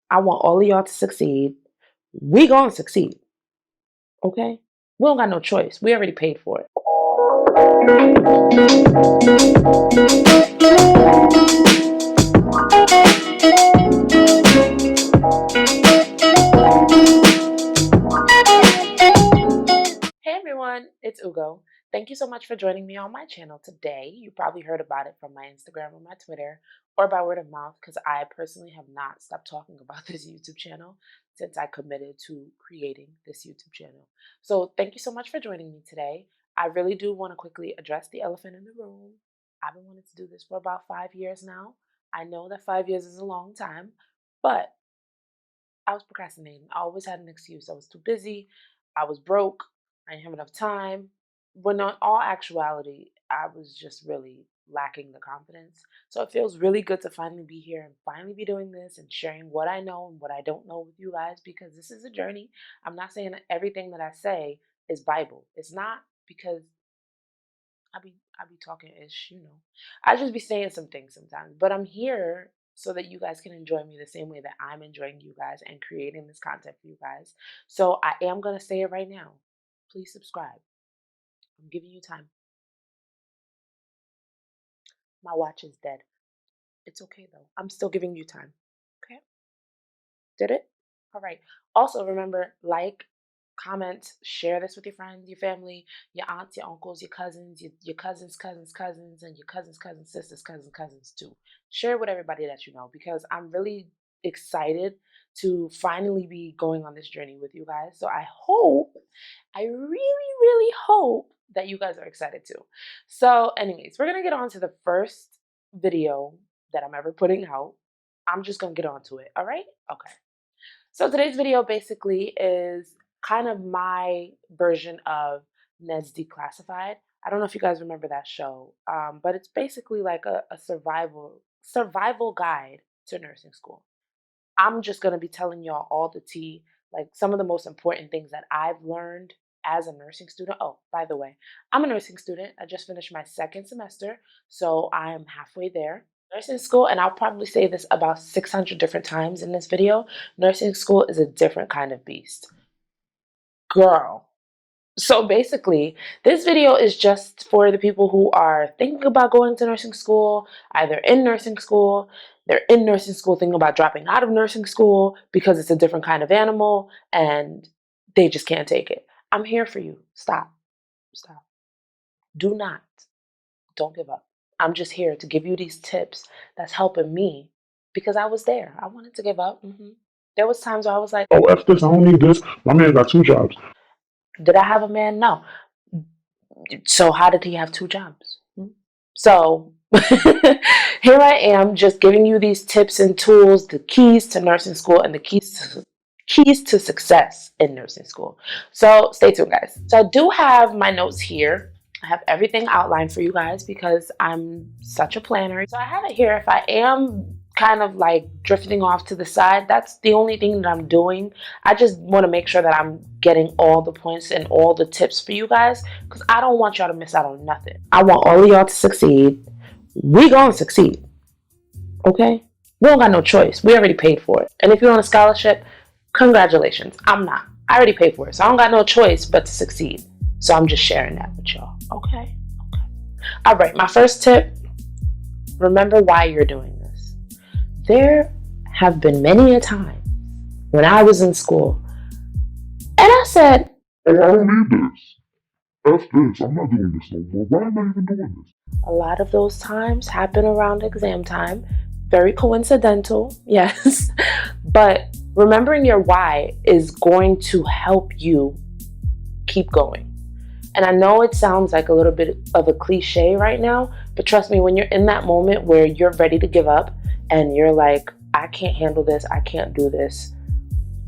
I want all of y'all to succeed. We gonna succeed, okay? We don't got no choice. We already paid for it. Hey everyone, it's Ugo. Thank you so much for joining me on my channel today. You probably heard about it from my Instagram or my Twitter or by word of mouth because I personally have not stopped talking about this YouTube channel since I committed to creating this YouTube channel. So thank you so much for joining me today. I really do want to quickly address the elephant in the room. I've been wanting to do this for about 5 years now. I know that 5 years is a long time, but I was procrastinating. I always had an excuse. I was too busy. I was broke. I didn't have enough time. When in all actuality, I was just really lacking the confidence. So it feels really good to finally be here and finally be doing this and sharing what I know and what I don't know with you guys because this is a journey. I'm not saying that everything that I say is Bible. It's not because I be talking ish. I just be saying some things sometimes. But I'm here so that you guys can enjoy me the same way that I'm enjoying you guys and creating this content for you guys. So I am gonna say it right now. Please subscribe. I'm giving you time. My watch is dead. It's okay though. I'm still giving you time. Okay? Did it? All right. Also, remember, like, comment, share this with your friends, your family, your aunts, your uncles, your cousins, your cousins, cousins, and your cousins, cousins, sisters, cousins too. Share with everybody that you know because I'm really excited to finally be going on this journey with you guys. So I really hope that you guys are excited too. So, anyways, we're gonna get on to the first video that I'm ever putting out. I'm just gonna get on to it. All right? Okay. So today's video basically is kind of my version of Ned's Declassified. I don't know if you guys remember that show, but it's basically like a survival guide to nursing school. I'm just gonna be telling y'all all the tea, like some of the most important things that I've learned as a nursing student. Oh, by the way, I'm a nursing student. I just finished my second semester, so I'm halfway there. Nursing school, and I'll probably say this about 600 different times in this video, nursing school is a different kind of beast. Girl. So basically, this video is just for the people who are thinking about going to nursing school, either in nursing school, they're in nursing school thinking about dropping out of nursing school because it's a different kind of animal and they just can't take it. I'm here for you. Stop. Stop. Do not. Don't give up. I'm just here to give you these tips that's helping me because I was there. I wanted to give up. There was times where I was like, oh, F this, I don't need this. My man got 2 jobs. did I have a man? No. So how did he have 2 jobs? So here I am just giving you these tips and tools, the keys to nursing school and the keys to success in nursing school. So stay tuned, guys. So I do have my notes here. I have everything outlined for you guys because I'm such a planner. So I have it here. If I am kind of like drifting off to the side, that's the only thing that I'm doing. I just want to make sure that I'm getting all the points and all the tips for you guys because I don't want y'all to miss out on nothing. I want all of y'all to succeed. We gonna succeed, okay? We don't got no choice. We already paid for it. And if you're on a scholarship, congratulations. I'm not. I already paid for it, so I don't got no choice but to succeed. So I'm just sharing that with y'all, okay? All right, my first tip, remember why you're doing this. There have been many a time when I was in school and I said, Oh, I don't need this. F this, I'm not doing this no more. Why am I even doing this? a lot of those times happen around exam time. Very coincidental, yes. But remembering your why is going to help you keep going. And I know it sounds like a little bit of a cliche right now, but trust me, when you're in that moment where you're ready to give up and you're like, I can't handle this, I can't do this,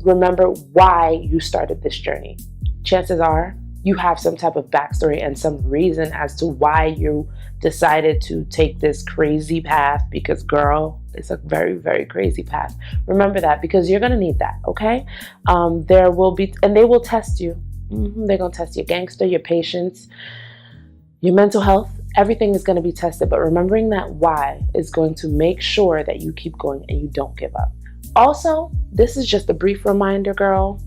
remember why you started this journey. Chances are you have some type of backstory and some reason as to why you decided to take this crazy path because, girl, it's a very, very crazy path. Remember that because you're going to need that, okay? There will be, and they will test you. They're going to test your gangster, your patience, your mental health. Everything is going to be tested, but remembering that why is going to make sure that you keep going and you don't give up. Also, this is just a brief reminder, girl.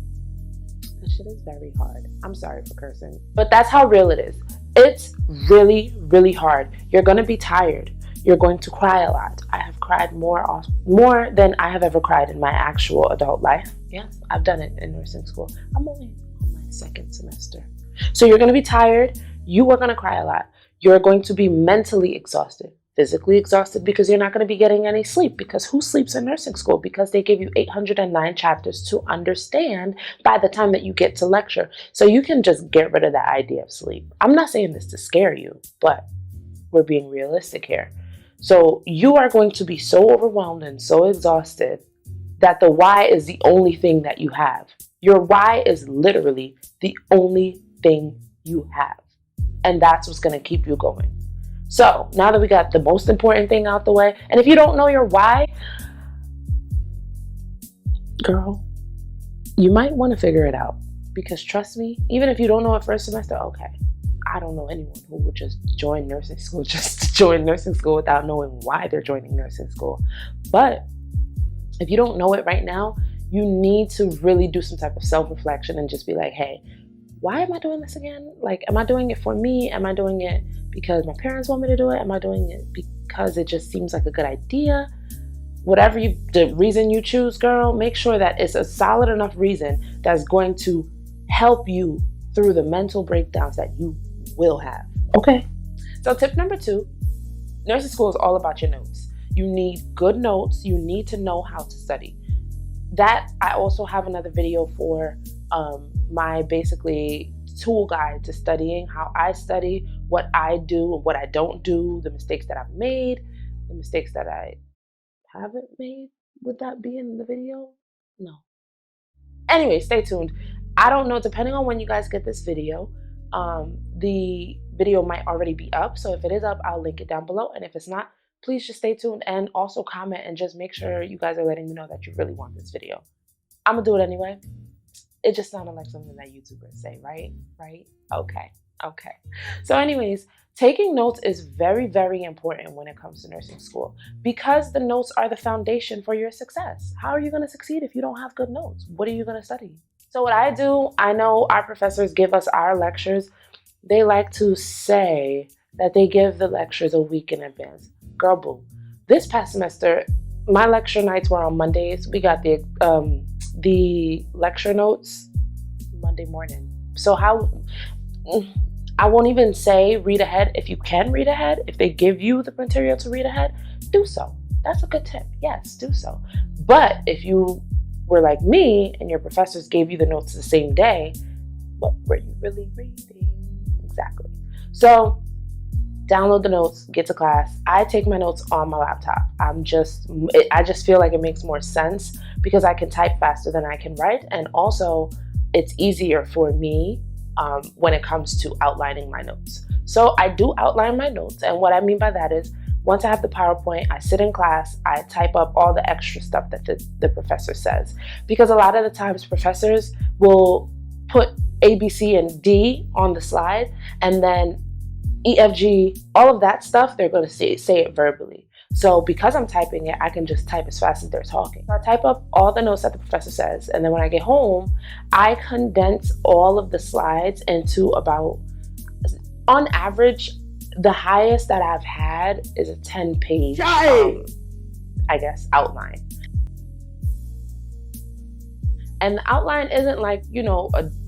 This shit is very hard. I'm sorry for cursing, but that's how real it is. It's really, really hard. You're gonna be tired. You're going to cry a lot. I have cried more than I have ever cried in my actual adult life. Yes, I've done it in nursing school. I'm only on my second semester. So you're gonna be tired. You are gonna cry a lot. You're going to be mentally exhausted, physically exhausted, because you're not going to be getting any sleep. Because who sleeps in nursing school? Because they give you 809 chapters to understand by the time that you get to lecture. So you can just get rid of that idea of sleep. I'm not saying this to scare you, but we're being realistic here. So you are going to be so overwhelmed and so exhausted that the why is the only thing that you have. Your why is literally the only thing you have. And that's what's going to keep you going. So now that we got the most important thing out the way, and if you don't know your why, girl, you might want to figure it out. Because trust me, even if you don't know it first semester, okay, I don't know anyone who would just join nursing school just to join nursing school without knowing why they're joining nursing school. But if you don't know it right now, you need to really do some type of self-reflection and just be like, hey, why am I doing this again? Like, am I doing it for me? Am I doing it because my parents want me to do it? Am I doing it because it just seems like a good idea? Whatever the reason you choose, girl, make sure that it's a solid enough reason that's going to help you through the mental breakdowns that you will have. Okay. So tip number 2, nursing school is all about your notes. You need good notes. You need to know how to study. That I also have another video for my basically tool guide to studying, how I study, what I do and what I don't do, the mistakes that I've made, the mistakes that I haven't made. Would that be in the video? No. Anyway, stay tuned. I don't know, depending on when you guys get this video, the video might already be up. So if it is up, I'll link it down below. And if it's not, please just stay tuned and also comment and just make sure you guys are letting me know that you really want this video. I'm gonna do it anyway. It just sounded like something that YouTubers say, right? Right? Okay. So anyways, taking notes is very, very important when it comes to nursing school because the notes are the foundation for your success. How are you going to succeed if you don't have good notes? What are you going to study? So what I do, I know our professors give us our lectures. They like to say that they give the lectures a week in advance. Girl, boo. This past semester, my lecture nights were on Mondays. We got the lecture notes Monday morning. So I won't even say read ahead. If you can read ahead, if they give you the material to read ahead, do so. That's a good tip. Yes, do so. But if you were like me and your professors gave you the notes the same day, what were you really reading? Exactly. So download the notes, get to class. I take my notes on my laptop. I just feel like it makes more sense because I can type faster than I can write. And also it's easier for me when it comes to outlining my notes. So I do outline my notes. And what I mean by that is once I have the PowerPoint, I sit in class, I type up all the extra stuff that the professor says. Because a lot of the times professors will put A, B, C, and D on the slide, and then E, F, G, all of that stuff, they're going to say it verbally. So because I'm typing it, I can just type as fast as they're talking. So I type up all the notes that the professor says, and then when I get home, I condense all of the slides into about, on average, the highest that I've had is a 10-page, I guess, outline. And the outline isn't like,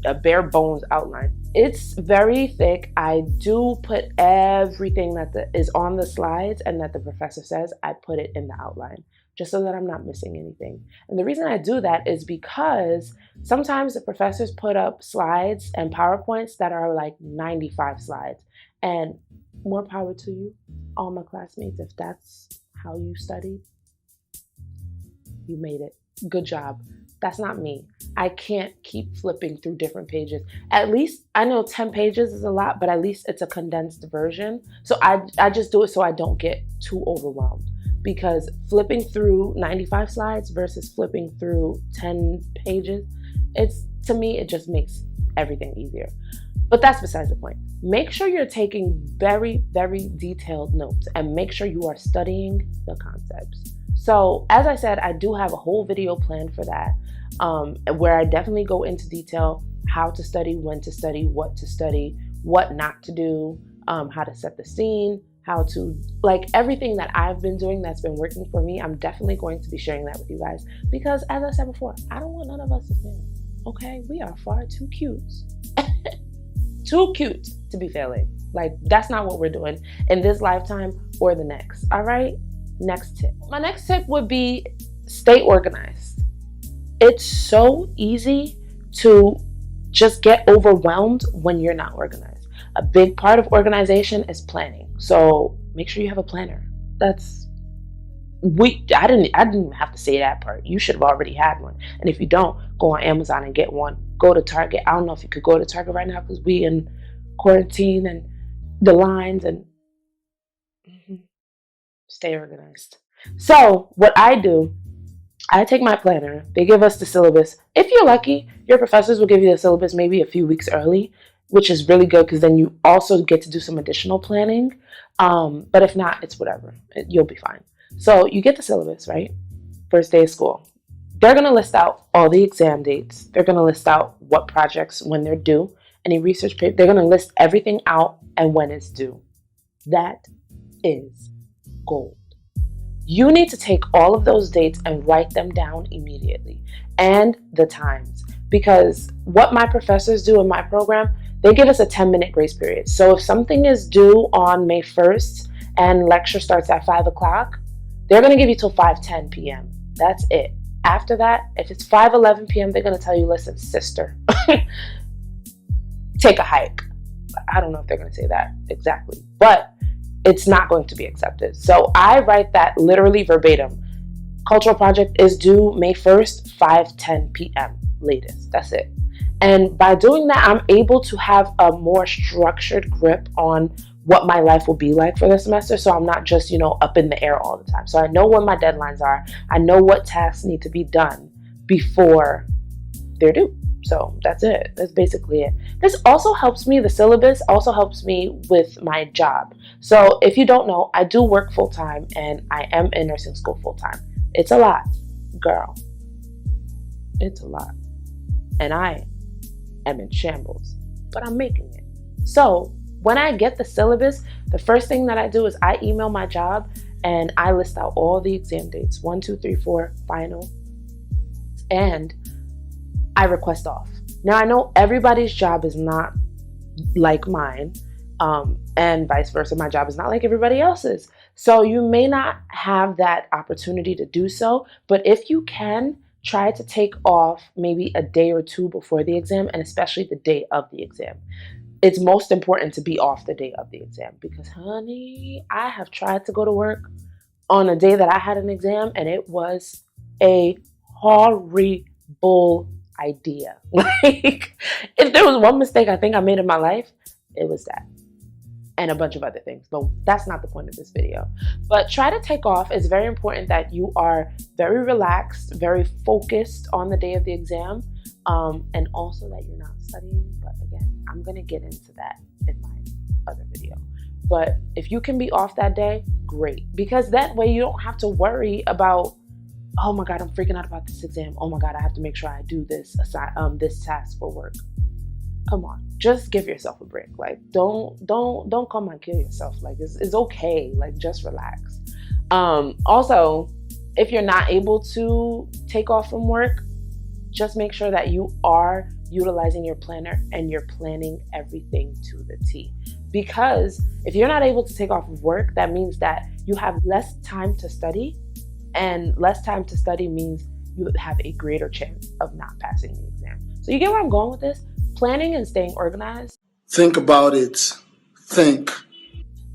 a bare bones outline. It's very thick. I do put everything that is on the slides and that the professor says, I put it in the outline, just so that I'm not missing anything. And the reason I do that is because sometimes the professors put up slides and PowerPoints that are like 95 slides. And more power to you, all my classmates, if that's how you studied, you made it. Good job. That's not me. I can't keep flipping through different pages. At least, I know 10 pages is a lot, but at least it's a condensed version. So I just do it so I don't get too overwhelmed. Because flipping through 95 slides versus flipping through 10 pages, to me, it just makes everything easier. But that's besides the point. Make sure you're taking very, very detailed notes and make sure you are studying the concepts. So, as I said, I do have a whole video planned for that, where I definitely go into detail how to study, when to study, what not to do, how to set the scene, how to, like, everything that I've been doing that's been working for me. I'm definitely going to be sharing that with you guys because, as I said before, I don't want none of us to fail. Okay, we are far too cute, too cute to be failing. Like, that's not what we're doing in this lifetime or the next. All right. Next tip. My next tip would be stay organized. It's so easy to just get overwhelmed when you're not organized. A big part of organization is planning. So make sure you have a planner. That's I didn't have to say that part. You should have already had one. And if you don't, go on Amazon and get one. Go to Target. I don't know if you could go to Target right now because we in quarantine and the lines and stay organized. So what I do, I take my planner. They give us the syllabus. If you're lucky, your professors will give you the syllabus maybe a few weeks early, which is really good because then you also get to do some additional planning. But if not, it's whatever. You'll be fine. So you get the syllabus, right? First day of school. They're going to list out all the exam dates. They're going to list out what projects, when they're due, any research paper. They're going to list everything out and when it's due. That is gold. You need to take all of those dates and write them down immediately and the times. Because what my professors do in my program, they give us a 10-minute grace period. So if something is due on May 1st and lecture starts at 5 o'clock, they're going to give you till 5:10 p.m. That's it. After that, if it's 5:11 p.m., they're going to tell you, listen, sister, take a hike. I don't know if they're going to say that exactly, but it's not going to be accepted. So I write that literally verbatim. Cultural project is due May 1st, 5:10 p.m. latest. That's it. And by doing that, I'm able to have a more structured grip on what my life will be like for the semester. So I'm not just, up in the air all the time. So I know when my deadlines are. I know what tasks need to be done before they're due. So that's it. That's basically it. This also helps me, the syllabus also helps me with my job. So if you don't know, I do work full time and I am in nursing school full time. It's a lot, girl. It's a lot. And I am in shambles, but I'm making it. So when I get the syllabus, the first thing that I do is I email my job and I list out all the exam dates, 1, 2, 3, 4, final, and I request off. Now I know everybody's job is not like mine, and vice versa. My job is not like everybody else's. So you may not have that opportunity to do so, but if you can, try to take off maybe a day or two before the exam, and especially the day of the exam. It's most important to be off the day of the exam because, honey, I have tried to go to work on a day that I had an exam and it was a horrible idea. Like, if there was one mistake I think I made in my life, it was that. And a bunch of other things, but that's not the point of this video. But try to take off. It's very important that you are very relaxed, very focused on the day of the exam, and also that you're not studying. But again, I'm gonna get into that in my other video. But if you can be off that day, great, because that way you don't have to worry about, oh my God, I'm freaking out about this exam. Oh my God, I have to make sure I do this this task for work. Come on, just give yourself a break. Like, don't come and kill yourself. Like, it's okay. Like, just relax. Also, if you're not able to take off from work, just make sure that you are utilizing your planner and you're planning everything to the T. Because if you're not able to take off of work, that means that you have less time to study, and less time to study means you have a greater chance of not passing the exam. So you get where I'm going with this? Planning and staying organized. Think about it. Think.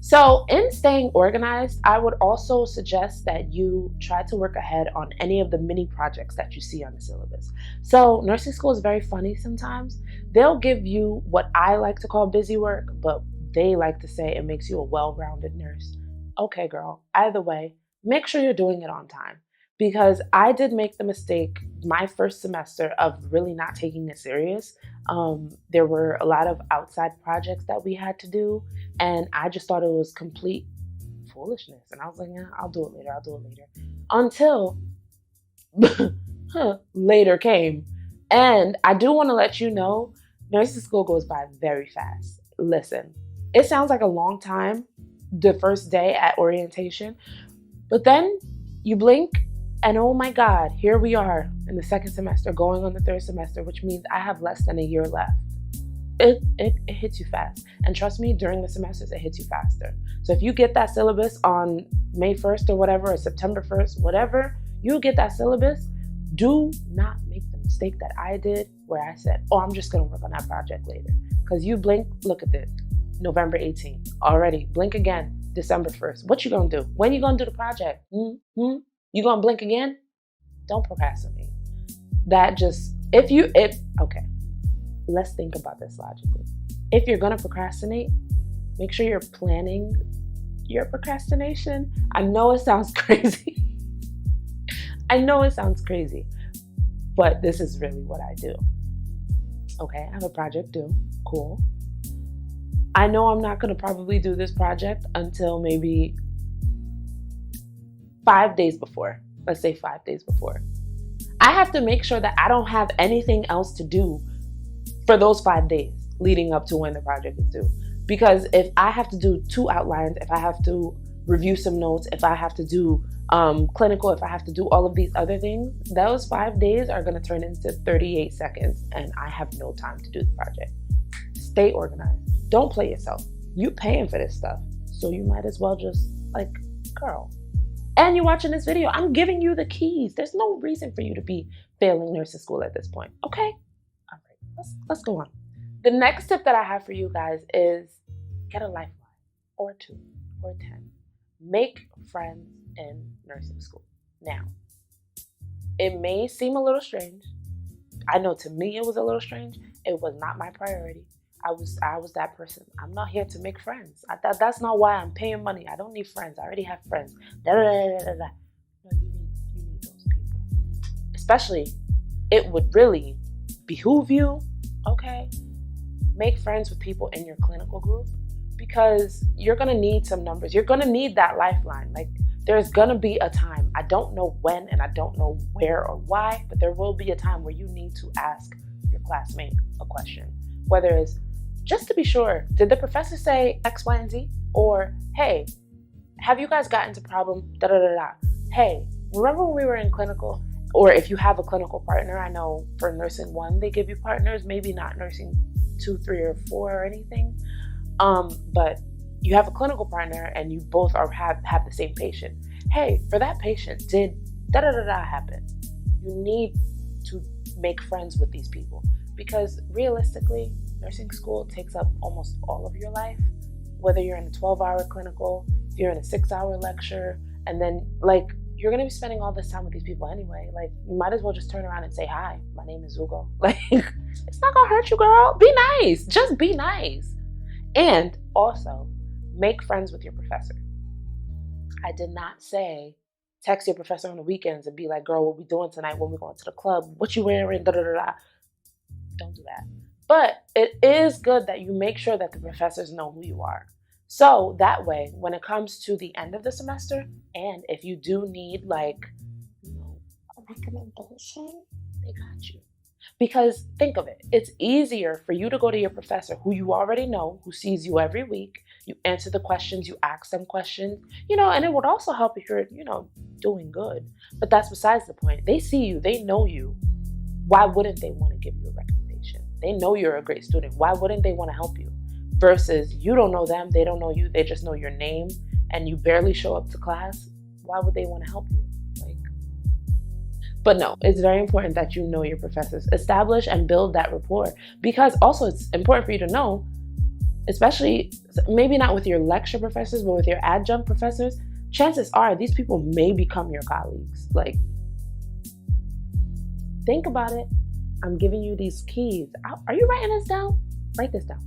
So in staying organized, I would also suggest that you try to work ahead on any of the mini projects that you see on the syllabus. So nursing school is very funny sometimes. They'll give you what I like to call busy work, but they like to say it makes you a well-rounded nurse. Okay, girl, either way, make sure you're doing it on time. Because I did make the mistake my first semester of really not taking it serious. There were a lot of outside projects that we had to do, and I just thought it was complete foolishness. And I was like, yeah, I'll do it later. until later came. And I do want to let you know, nursing school goes by very fast. Listen, it sounds like a long time the first day at orientation, but then you blink and oh my God, here we are in the second semester, going on the third semester, which means I have less than a year left. It hits you fast. And trust me, during the semesters, it hits you faster. So if you get that syllabus on May 1st or whatever, or September 1st, whatever, you get that syllabus, do not make the mistake that I did where I said, oh, I'm just going to work on that project later. Because you blink, look at this, November 18th, already, blink again, December 1st. What you going to do? When you going to do the project? You going to blink again? Don't procrastinate. Okay. Let's think about this logically. If you're going to procrastinate, make sure you're planning your procrastination. I know it sounds crazy. But this is really what I do. Okay, I have a project due. Cool. I know I'm not going to probably do this project until maybe 5 days before. Let's say 5 days before. I have to make sure that I don't have anything else to do for those 5 days leading up to when the project is due. Because if I have to do 2 outlines, if I have to review some notes, if I have to do clinical, if I have to do all of these other things, those 5 days are going to turn into 38 seconds and I have no time to do the project. Stay organized. Don't play yourself. You paying for this stuff. So you might as well just, girl. And you're watching this video. I'm giving you the keys. There's no reason for you to be failing nursing school at this point. Okay? All right. Let's go on. The next tip that I have for you guys is get a lifeline or 2 or 10. Make friends in nursing school. Now, it may seem a little strange. I know to me it was a little strange. It was not my priority. I was that person. I'm not here to make friends. That's not why I'm paying money. I don't need friends. I already have friends. No, you need those people. Especially, it would really behoove you, okay? Make friends with people in your clinical group because you're going to need some numbers. You're going to need that lifeline. There's going to be a time. I don't know when and I don't know where or why, but there will be a time where you need to ask your classmate a question. Whether it's just to be sure, did the professor say X, Y, and Z? Or, hey, have you guys gotten to problem da-da-da-da? Hey, remember when we were in clinical? Or if you have a clinical partner, I know for nursing 1, they give you partners, maybe not nursing 2, 3, or 4 or anything. But you have a clinical partner and you both have the same patient. Hey, for that patient, did da-da-da-da happen? You need to make friends with these people because realistically, nursing school takes up almost all of your life, whether you're in a 12-hour clinical, if you're in a 6-hour lecture, and then you're going to be spending all this time with these people anyway. You might as well just turn around and say, hi, my name is Hugo. It's not going to hurt you, girl. Be nice. Just be nice. And also, make friends with your professor. I did not say text your professor on the weekends and be like, girl, what we doing tonight when we going to the club? What you wearing? Da-da-da-da. Don't do that. But it is good that you make sure that the professors know who you are. So that way, when it comes to the end of the semester, and if you do need a recommendation, they got you. Because think of it, it's easier for you to go to your professor who you already know, who sees you every week. You answer the questions, you ask them questions, and it would also help if you're, doing good. But that's besides the point. They see you, they know you. Why wouldn't they want to give you a recommendation? They know you're a great student. Why wouldn't they want to help you? Versus you don't know them, they don't know you, they just know your name and you barely show up to class. Why would they want to help you? But no, it's very important that you know your professors. Establish and build that rapport because also it's important for you to know, especially maybe not with your lecture professors, but with your adjunct professors, chances are these people may become your colleagues. Think about it. I'm giving you these keys. Are you writing this down? Write this down.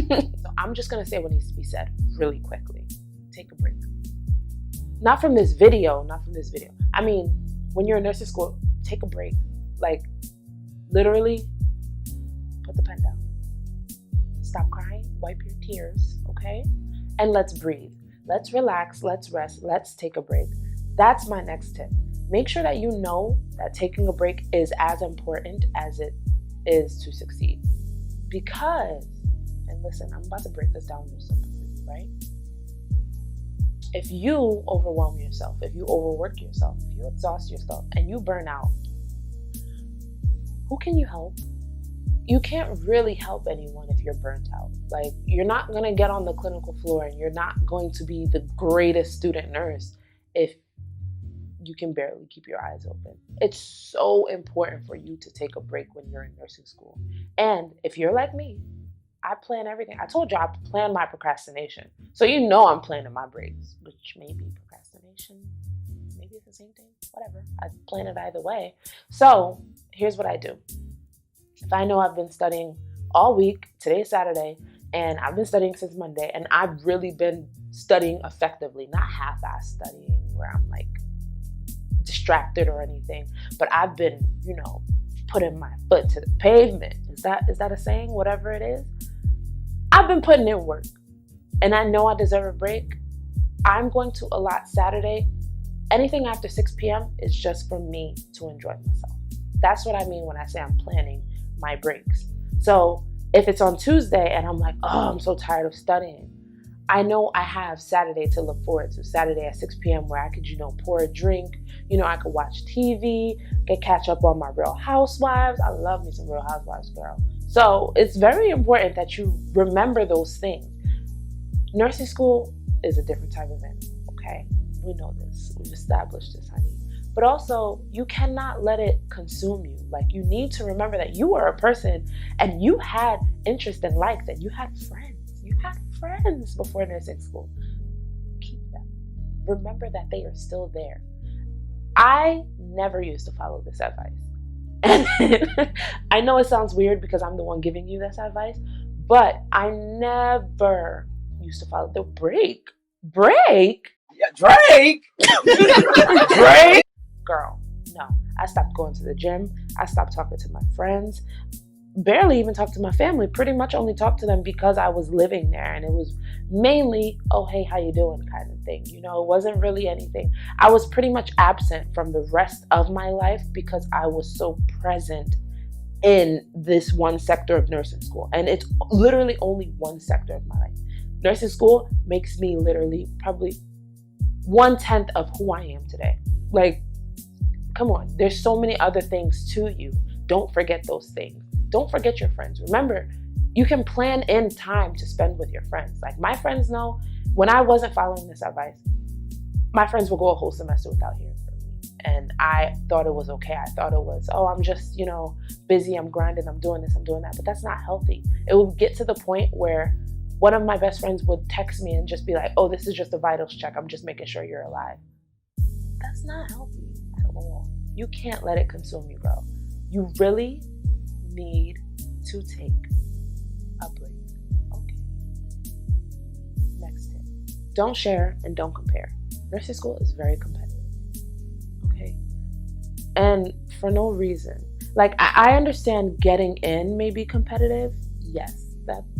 So I'm just going to say what needs to be said really quickly. Take a break. Not from this video. I mean, when you're in nursing school, take a break. Literally, put the pen down. Stop crying, wipe your tears, okay? And let's breathe. Let's relax, let's rest, let's take a break. That's my next tip. Make sure that you know that taking a break is as important as it is to succeed. Because, and listen, I'm about to break this down real simple for you, right? If you overwhelm yourself, if you overwork yourself, if you exhaust yourself and you burn out, who can you help? You can't really help anyone if you're burnt out. Like, you're not going to get on the clinical floor and you're not going to be the greatest student nurse if you can barely keep your eyes open. It's so important for you to take a break when you're in nursing school. And if you're like me, I plan everything. I told you I plan my procrastination. So you know I'm planning my breaks, which may be procrastination. Maybe it's the same thing. Whatever. I plan it either way. So here's what I do. If I know I've been studying all week, today's Saturday, and I've been studying since Monday, and I've really been studying effectively, not half-ass studying where I'm like distracted or anything, but I've been, putting my foot to the pavement. Is that a saying? Whatever it is. I've been putting in work, and I know I deserve a break. I'm going to allot Saturday. Anything after 6 p.m. is just for me to enjoy myself. That's what I mean when I say I'm planning my breaks. So if it's on Tuesday and I'm like, oh, I'm so tired of studying, I know I have Saturday to look forward to. Saturday at 6 p.m. where I could, pour a drink. I could watch TV, catch up on my Real Housewives. I love me some Real Housewives, girl. So it's very important that you remember those things. Nursing school is a different type of animal, okay? We know this. We've established this, honey. But also, you cannot let it consume you. Like, you need to remember that you are a person and you had interest and likes and you had friends. You had friends before nursing school. Keep them. Remember that they are still there. I never used to follow this advice. And I know it sounds weird because I'm the one giving you this advice, but I never used to follow the break. Break? Yeah, Drake! Drake? Girl, no. I stopped going to the gym. I stopped talking to my friends. Barely even talked to my family. Pretty much only talked to them because I was living there. And it was mainly, oh, hey, how you doing kind of thing. It wasn't really anything. I was pretty much absent from the rest of my life because I was so present in this one sector of nursing school. And it's literally only one sector of my life. Nursing school makes me literally probably 1/10 of who I am today. Like, come on. There's so many other things to you. Don't forget those things. Don't forget your friends. Remember, you can plan in time to spend with your friends. Like, my friends know when I wasn't following this advice, my friends would go a whole semester without hearing from me. And I thought it was okay. I thought it was, oh, I'm just, busy. I'm grinding. I'm doing this. I'm doing that. But that's not healthy. It would get to the point where one of my best friends would text me and just be like, oh, this is just a vitals check. I'm just making sure you're alive. That's not healthy at all. You can't let it consume you, bro. You really need to take a break. Okay. Next tip. Don't share and don't compare. Nursing school is very competitive. Okay. And for no reason. Like, I understand getting in may be competitive. Yes.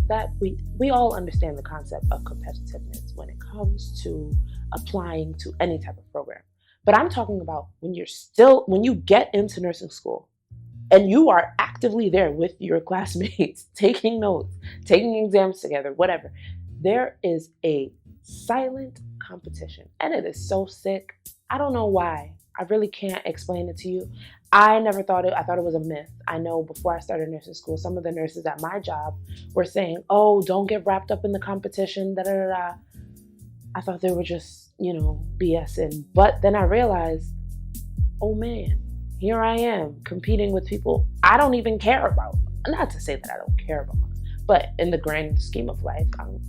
That we all understand the concept of competitiveness when it comes to applying to any type of program. But I'm talking about when you get into nursing school and you are actively there with your classmates, taking notes, taking exams together, whatever. There is a silent competition and it is so sick. I don't know why. I really can't explain it to you. I thought it was a myth. I know before I started nursing school, some of the nurses at my job were saying, oh, don't get wrapped up in the competition, I thought they were just, BSing. But then I realized, oh man, here I am competing with people I don't even care about. Not to say that I don't care about them, but in the grand scheme of life, I don't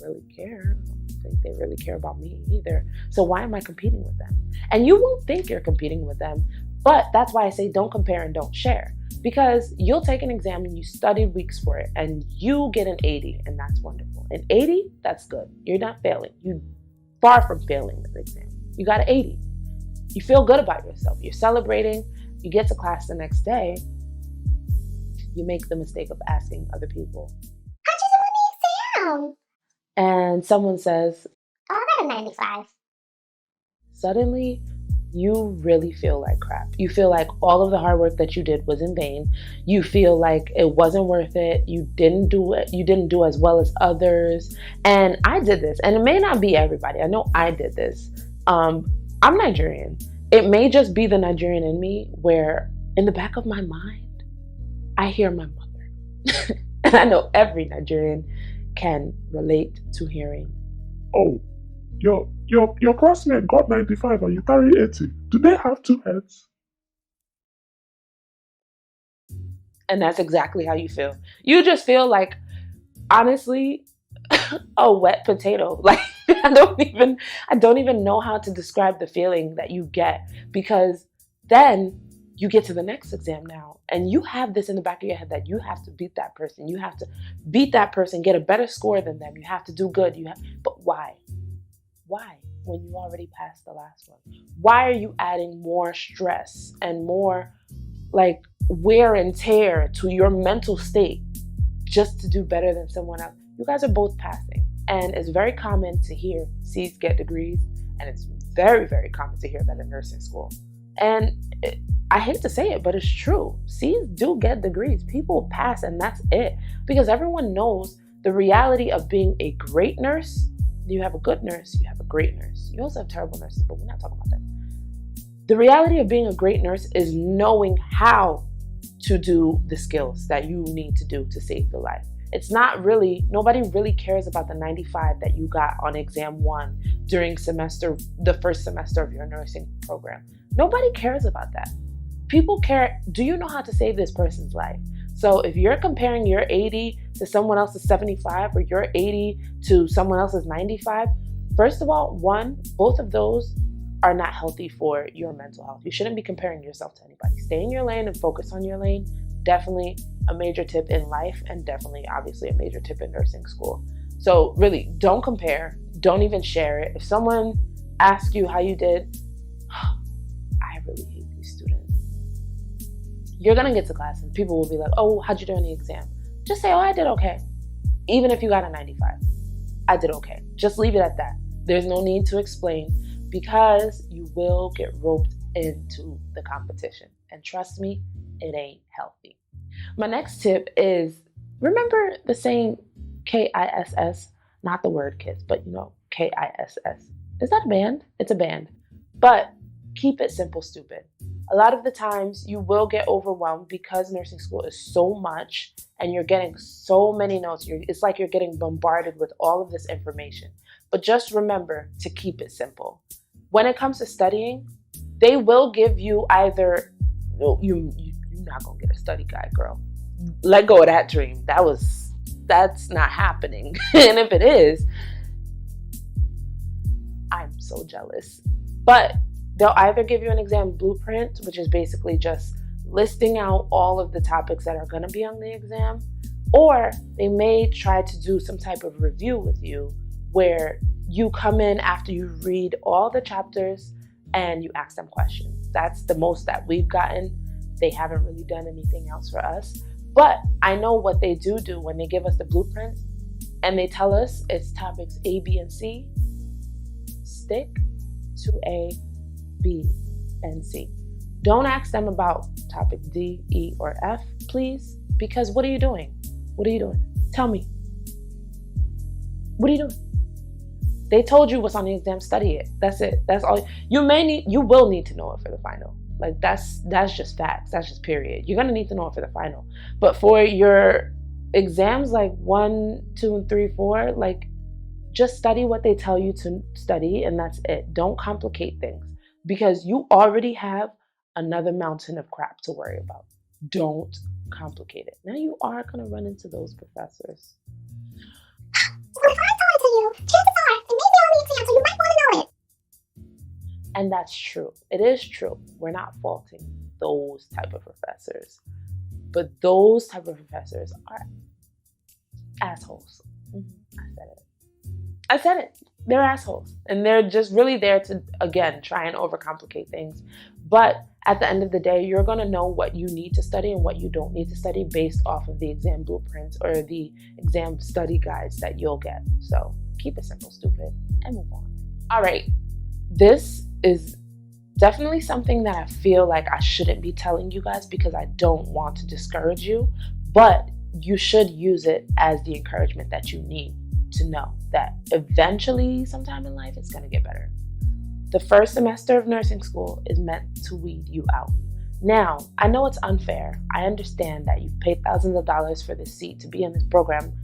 really care. I don't think they really care about me either. So why am I competing with them? And you won't think you're competing with them, but that's why I say don't compare and don't share. Because you'll take an exam and you studied weeks for it and you get an 80 and that's wonderful. An 80, that's good. You're not failing. You're far from failing the exam. You got an 80. You feel good about yourself. You're celebrating. You get to class the next day. You make the mistake of asking other people, how'd you do on the exam? And someone says, oh, got a 95. Suddenly, you really feel like crap. You feel like all of the hard work that you did was in vain. You feel like it wasn't worth it. You didn't do it. You didn't do as well as others. And I did this, and it may not be everybody. I know I did this. I'm Nigerian. It may just be the Nigerian in me where in the back of my mind, I hear my mother. And I know every Nigerian can relate to hearing, Oh, your classmate got 95 and you carry 80. Do they have two heads? and that's exactly how you feel. You just feel like, honestly, a wet potato. Like I don't even know how to describe the feeling that you get, because then you get to the next exam now and you have this in the back of your head that you have to beat that person. You have to beat that person, get a better score than them. You have to do good. But why? Why? When you already passed the last one? Why are you adding more stress and more like wear and tear to your mental state just to do better than someone else? You guys are both passing. And it's very common to hear C's get degrees, and it's very, very common to hear that in nursing school. And I hate to say it, but it's true. C's do get degrees. People pass, and that's it. Because everyone knows the reality of being a great nurse. You have a good nurse, you have a great nurse. You also have terrible nurses, but we're not talking about them. The reality of being a great nurse is knowing how to do the skills that you need to do to save the life. It's not really, nobody really cares about the 95 that you got on exam 1 during the first semester of your nursing program. Nobody cares about that. People care, do you know how to save this person's life? So if you're comparing your 80 to someone else's 75, or your 80 to someone else's 95, first of all, both of those are not healthy for your mental health. You shouldn't be comparing yourself to anybody. Stay in your lane and focus on your lane. Definitely a major tip in life, and definitely, obviously, a major tip in nursing school. So really, don't compare. Don't even share it. If someone asks you how you did, I really hate these students. You're gonna get to class and people will be like, oh, how'd you do on the exam? Just say, oh, I did okay. Even if you got a 95, I did okay. Just leave it at that. There's no need to explain, because you will get roped into the competition. And trust me, it ain't healthy. My next tip is, remember the saying KISS, not the word kiss, but KISS. Is that a band? It's a band. But keep it simple, stupid. A lot of the times you will get overwhelmed because nursing school is so much and you're getting so many notes. It's like you're getting bombarded with all of this information. But just remember to keep it simple. When it comes to studying, they will give you either, you're not gonna get a study guide, girl. Let go of that dream. That's not happening. And if it is, I'm so jealous. But they'll either give you an exam blueprint, which is basically just listing out all of the topics that are going to be on the exam, or they may try to do some type of review with you where you come in after you read all the chapters and you ask them questions. That's the most that we've gotten. They haven't really done anything else for us. But I know what they do when they give us the blueprints and they tell us it's topics A, B, and C. Stick to A, B, and C. Don't ask them about topic D, E, or F, please, because what are you doing? What are you doing? Tell me. What are you doing? They told you what's on the exam, study it. That's it. That's all. You will need to know it for the final. Like that's just facts. That's just period. You're gonna need to know it for the final. But for your exams like 1, 2, and 3, 4, like just study what they tell you to study, and that's it. Don't complicate things, because you already have another mountain of crap to worry about. Don't complicate it. Now you are gonna run into those professors. So if I told it to you, chances are it may be on the exam, so you might want to know it. And that's true. It is true. We're not faulting those type of professors. But those type of professors are assholes. I said it. They're assholes. And they're just really there to, again, try and overcomplicate things. But at the end of the day, you're going to know what you need to study and what you don't need to study based off of the exam blueprints or the exam study guides that you'll get. So keep it simple, stupid, and move on. All right, this is definitely something that I feel like I shouldn't be telling you guys because I don't want to discourage you, but you should use it as the encouragement that you need to know that eventually, sometime in life, it's going to get better. The first semester of nursing school is meant to weed you out. Now, I know it's unfair. I understand that you've paid thousands of dollars for this seat to be in this program.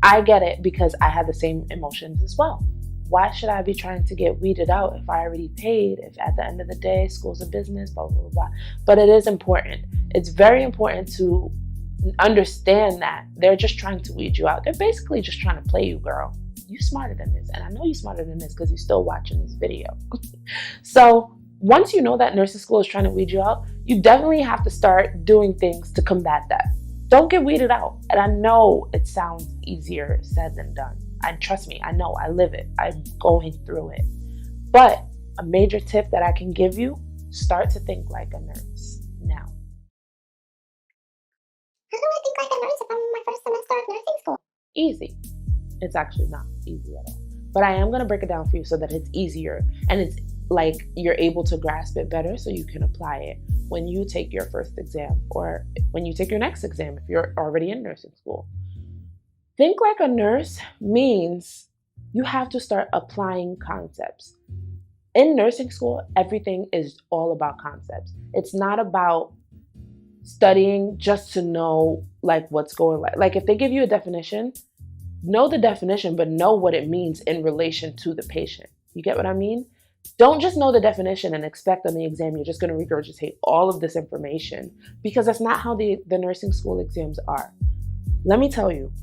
I get it because I had the same emotions as well. Why should I be trying to get weeded out if I already paid, if at the end of the day, school's a business, blah, blah, blah. But it is important. It's very important to understand that they're just trying to weed you out. They're basically just trying to play you, girl. You smarter than this. And I know you're smarter than this because you're still watching this video. So once you know that nursing school is trying to weed you out, you definitely have to start doing things to combat that. Don't get weeded out. And I know it sounds easier said than done. And trust me, I know, I live it. I'm going through it. But a major tip that I can give you, start to think like a nurse now. How do I think like a nurse if I'm in my first semester of nursing school? Easy. It's actually not easy at all. But I am going to break it down for you so that it's easier and it's like you're able to grasp it better so you can apply it when you take your first exam or when you take your next exam if you're already in nursing school. Think like a nurse means you have to start applying concepts. In nursing school, everything is all about concepts. It's not about studying just to know like what's going on. Like if they give you a definition, know the definition, but know what it means in relation to the patient. You get what I mean? Don't just know the definition and expect on the exam you're just going to regurgitate all of this information because that's not how the nursing school exams are. Let me tell you,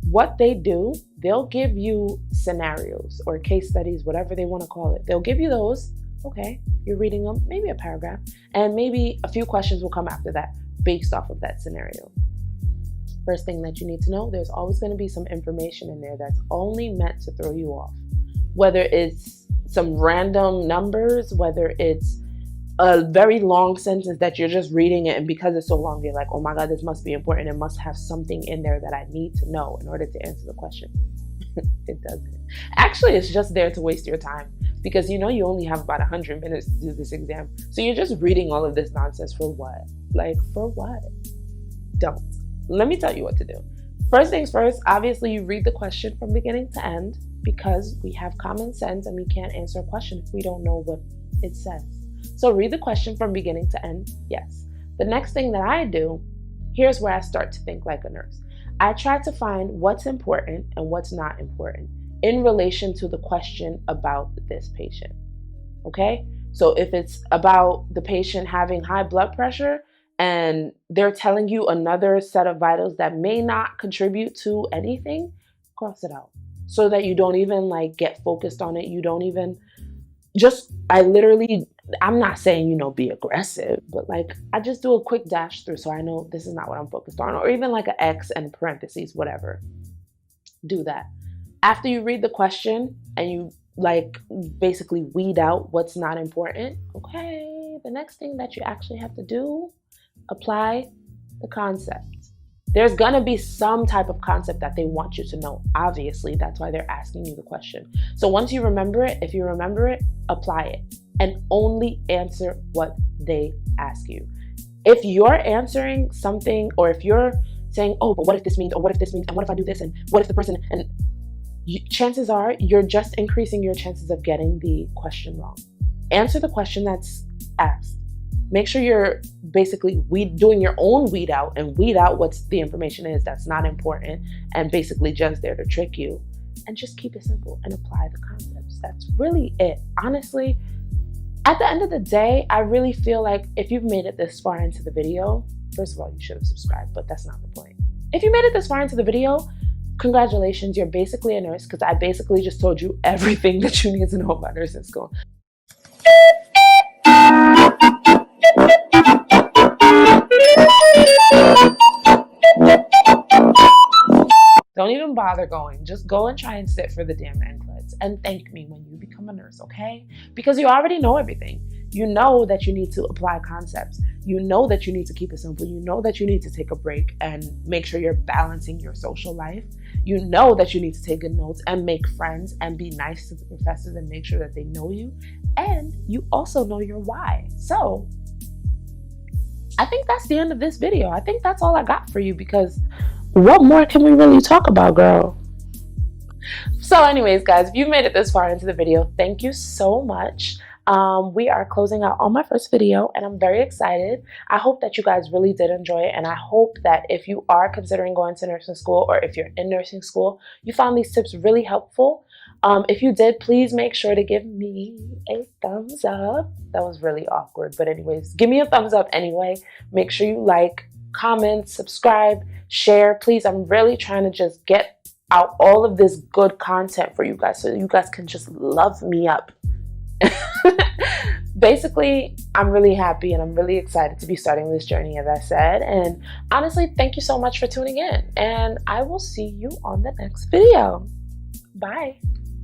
what they do, they'll give you scenarios or case studies, whatever they want to call it. They'll give you those. Okay, you're reading them, maybe a paragraph, and maybe a few questions will come after that based off of that scenario. First thing that you need to know, there's always going to be some information in there that's only meant to throw you off. Whether it's some random numbers, whether it's a very long sentence that you're just reading it and because it's so long, you're like, oh my God, this must be important. It must have something in there that I need to know in order to answer the question. It doesn't. Actually, it's just there to waste your time because you know you only have about 100 minutes to do this exam. So you're just reading all of this nonsense for what? Like, for what? Don't. Let me tell you what to do. First things first, obviously you read the question from beginning to end because we have common sense and we can't answer a question if we don't know what it says. So read the question from beginning to end, yes. The next thing that I do, here's where I start to think like a nurse. I try to find what's important and what's not important in relation to the question about this patient, okay? So if it's about the patient having high blood pressure and they're telling you another set of vitals that may not contribute to anything, cross it out so that you don't even like get focused on it. You don't even I'm not saying, be aggressive, but like I just do a quick dash through so I know this is not what I'm focused on, or even like an X and parentheses, whatever. Do that. After you read the question and you like basically weed out what's not important, okay, the next thing that you actually have to do, apply the concept. There's gonna be some type of concept that they want you to know. Obviously, that's why they're asking you the question. So once you remember it, if you remember it, apply it and only answer what they ask you. If you're answering something or if you're saying, oh, but what if this means, or what if this means, and what if I do this, and what if the person, and chances are you're just increasing your chances of getting the question wrong. Answer the question that's asked. Make sure you're basically doing your own weed out and weed out what the information is that's not important and basically just there to trick you. And just keep it simple and apply the concepts. That's really it. Honestly, at the end of the day, I really feel like if you've made it this far into the video, first of all, you should have subscribed, but that's not the point. If you made it this far into the video, congratulations, you're basically a nurse because I basically just told you everything that you need to know about nursing school. Don't even bother going. Just go and try and sit for the damn NCLEX and thank me when you become a nurse, okay? Because you already know everything. You know that you need to apply concepts. You know that you need to keep it simple. You know that you need to take a break and make sure you're balancing your social life. You know that you need to take good notes and make friends and be nice to the professors and make sure that they know you. And you also know your why. So I think that's the end of this video. I think that's all I got for you, because what more can we really talk about, girl? So anyways, guys, if you made it this far into the video, thank you so much. We are closing out on my first video and I'm very excited. I hope that you guys really did enjoy it, and I hope that if you are considering going to nursing school, or if you're in nursing school, you found these tips really helpful. If you did, please make sure to give me a thumbs up. That was really awkward, but anyways, give me a thumbs up anyway. Make sure you like, comment, subscribe, share. Please, I'm really trying to just get out all of this good content for you guys so you guys can just love me up. Basically, I'm really happy and I'm really excited to be starting this journey, as I said. And honestly, thank you so much for tuning in, and I will see you on the next video. Bye.